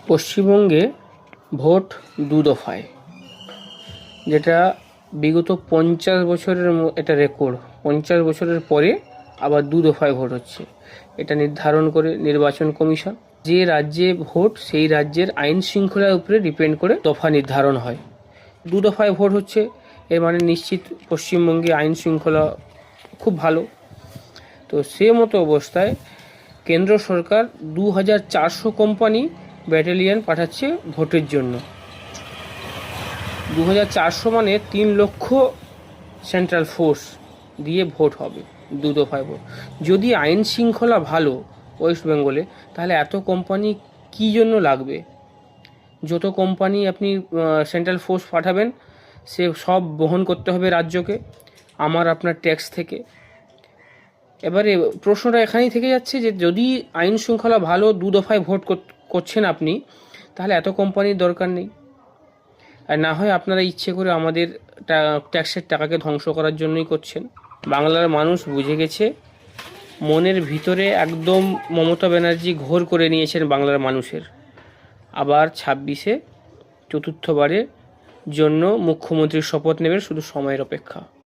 পশ্চিমবঙ্গে ভোট দু দফায়, যেটা বিগত 50 বছরের এটা রেকর্ড। 50 বছরের পরে আবার দু দফায় ভোট হচ্ছে। এটা নির্ধারণ করে নির্বাচন কমিশন। যে রাজ্যে ভোট সেই রাজ্যের আইন শৃঙ্খলার উপরে ডিপেন্ড করে দফা নির্ধারণ হয়। দু দফায় ভোট হচ্ছে, এর মানে নিশ্চিত পশ্চিমবঙ্গে আইন শৃঙ্খলা খুব ভালো। তো সে মতো অবস্থায় কেন্দ্র সরকার 2400 কোম্পানি ব্যাটালিয়ন পাঠাচ্ছে ভোটের জন্য। 2400 মানে 3 লক্ষ সেন্ট্রাল ফোর্স দিয়ে ভোট হবে, দু দফায় ভোট। যদি আইন শৃঙ্খলা ভালো ওয়েস্ট বেঙ্গলে, তাহলে এত কোম্পানি কী জন্য লাগবে? যত কোম্পানি আপনি সেন্ট্রাল ফোর্স পাঠাবেন, সে সব বহন করতে হবে রাজ্যকে, আপনার ট্যাক্স থেকে। এবারে প্রশ্নটা এখানেই থেকে যাচ্ছে যে যদি আইন শৃঙ্খলা ভালো, দু দফায় ভোট করছেন আপনি, তাহলে এত কোম্পানির দরকার নেই। আর না হয় আপনারা ইচ্ছে করে আমাদের ট্যাক্সের টাকাকে ধ্বংস করার জন্যই করছেন। বাংলার মানুষ বুঝে গেছে, মনের ভিতরে একদম মমতা ব্যানার্জি ঘোর করে নিয়েছেন বাংলার মানুষের। আবার 26-এ চতুর্থবারের জন্য মুখ্যমন্ত্রীর শপথ নেবেন, শুধু সময়ের অপেক্ষা।